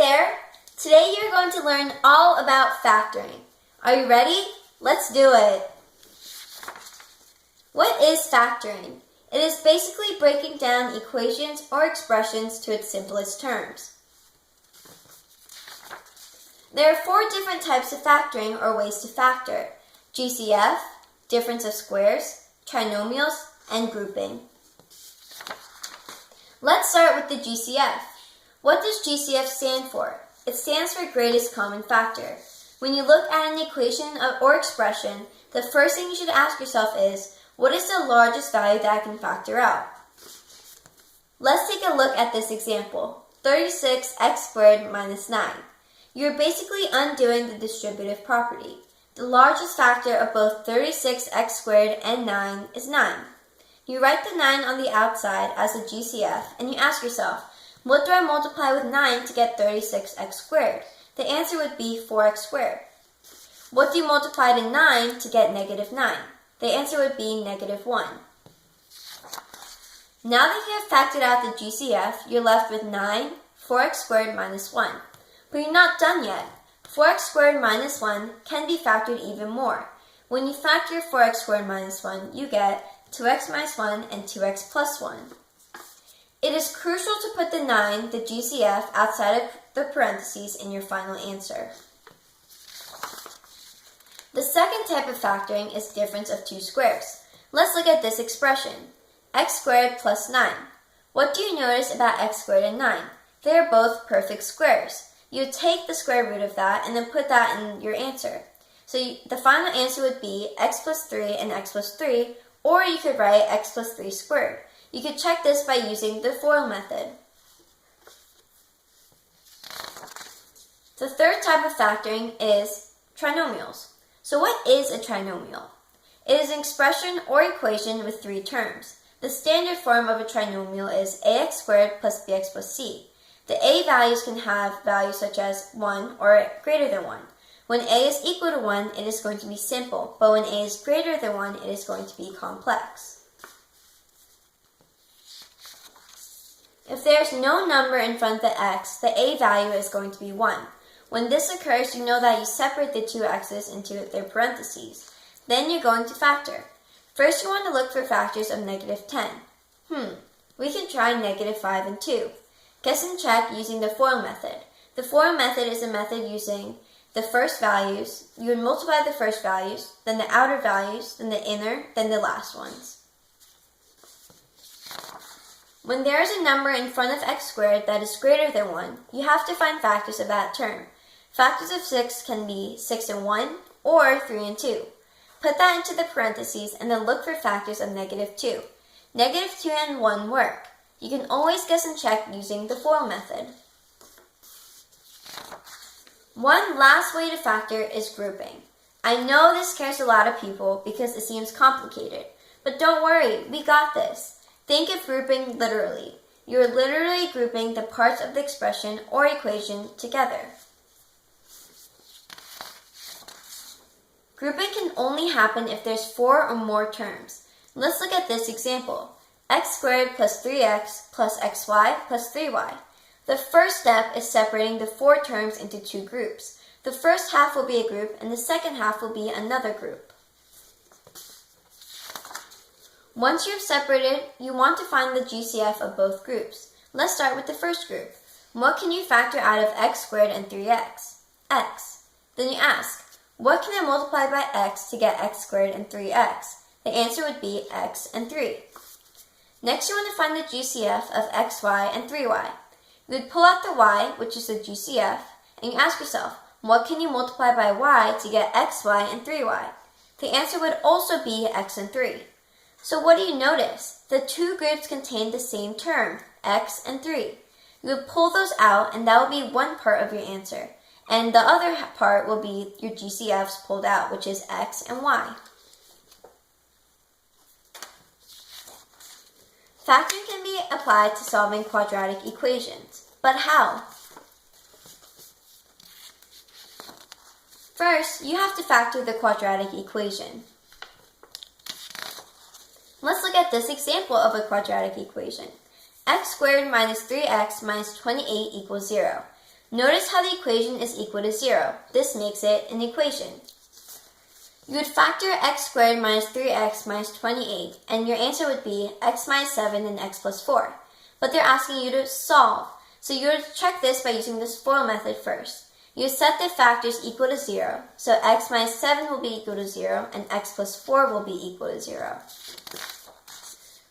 there! Today you're going to learn all about factoring. Are you ready? Let's do it! What is factoring? It is basically breaking down equations or expressions to its simplest terms. There are 4 different types of factoring or ways to factor: GCF, difference of squares, trinomials, and grouping. Let's start with the GCF. What does GCF stand for? It stands for greatest common factor. When you look at an equation or expression, the first thing you should ask yourself is, what is the largest value that I can factor out? Let's take a look at this example, 36x squared minus 9. You're basically undoing the distributive property. The largest factor of both 36x squared and 9 is 9. You write the 9 on the outside as a GCF and you ask yourself, what do I multiply with 9 to get 36x squared? The answer would be 4x squared. What do you multiply to 9 to get negative 9? The answer would be negative 1. Now that you have factored out the GCF, you're left with 9, 4x squared minus 1. But you're not done yet. 4x squared minus 1 can be factored even more. When you factor 4x squared minus 1, you get 2x minus 1 and 2x plus 1. It is crucial to put the 9, the GCF, outside of the parentheses in your final answer. The second type of factoring is difference of two squares. Let's look at this expression, x squared plus 9. What do you notice about x squared and 9? They are both perfect squares. You take the square root of that and then put that in your answer. So the final answer would be x plus 3 and x plus 3, or you could write x plus 3 squared. You could check this by using the FOIL method. The third type of factoring is trinomials. So what is a trinomial? It is an expression or equation with 3 terms. The standard form of a trinomial is ax squared plus bx plus c. The a values can have values such as 1 or greater than 1. When a is equal to 1, it is going to be simple, but when a is greater than 1, it is going to be complex. If there is no number in front of the x, the a value is going to be 1. When this occurs, you know that you separate the two x's into their parentheses. Then you're going to factor. First, you want to look for factors of negative 10. We can try negative 5 and 2. Guess and check using the FOIL method. The FOIL method is a method using the first values. You would multiply the first values, then the outer values, then the inner, then the last ones. When there is a number in front of x squared that is greater than 1, you have to find factors of that term. Factors of 6 can be 6 and 1, or 3 and 2. Put that into the parentheses and then look for factors of negative 2. Negative 2 and 1 work. You can always guess and check using the FOIL method. One last way to factor is grouping. I know this scares a lot of people because it seems complicated, but don't worry, we got this. Think of grouping literally. You are literally grouping the parts of the expression or equation together. Grouping can only happen if there's 4 or more terms. Let's look at this example. X squared plus 3x plus xy plus 3y. The first step is separating the 4 terms into 2 groups. The first half will be a group and the second half will be another group. Once you have separated, you want to find the GCF of both groups. Let's start with the first group. What can you factor out of x squared and 3x? X. Then you ask, what can I multiply by x to get x squared and 3x? The answer would be x and 3. Next, you want to find the GCF of xy and 3y. You would pull out the y, which is the GCF, and you ask yourself, what can you multiply by y to get xy and 3y? The answer would also be x and 3. So what do you notice? The 2 groups contain the same term, x and 3. You would pull those out and that will be one part of your answer. And the other part will be your GCFs pulled out, which is x and y. Factoring can be applied to solving quadratic equations. But how? First, you have to factor the quadratic equation. Let's look at this example of a quadratic equation. X squared minus 3x minus 28 equals 0. Notice how the equation is equal to 0. This makes it an equation. You would factor x squared minus 3x minus 28, and your answer would be x minus 7 and x plus 4. But they're asking you to solve, so you would check this by using this FOIL method first. You set the factors equal to 0, so x minus 7 will be equal to 0, and x plus 4 will be equal to 0.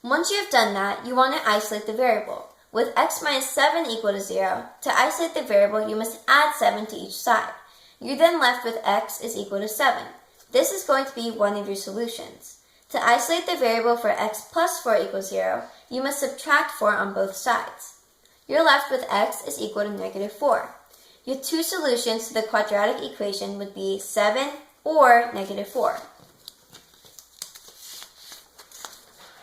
Once you have done that, you want to isolate the variable. With x minus 7 equal to 0, to isolate the variable, you must add 7 to each side. You're then left with x is equal to 7. This is going to be one of your solutions. To isolate the variable for x plus 4 equals 0, you must subtract 4 on both sides. You're left with x is equal to negative 4. Your two solutions to the quadratic equation would be 7 or negative 4.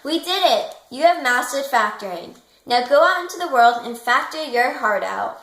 We did it! You have mastered factoring. Now go out into the world and factor your heart out.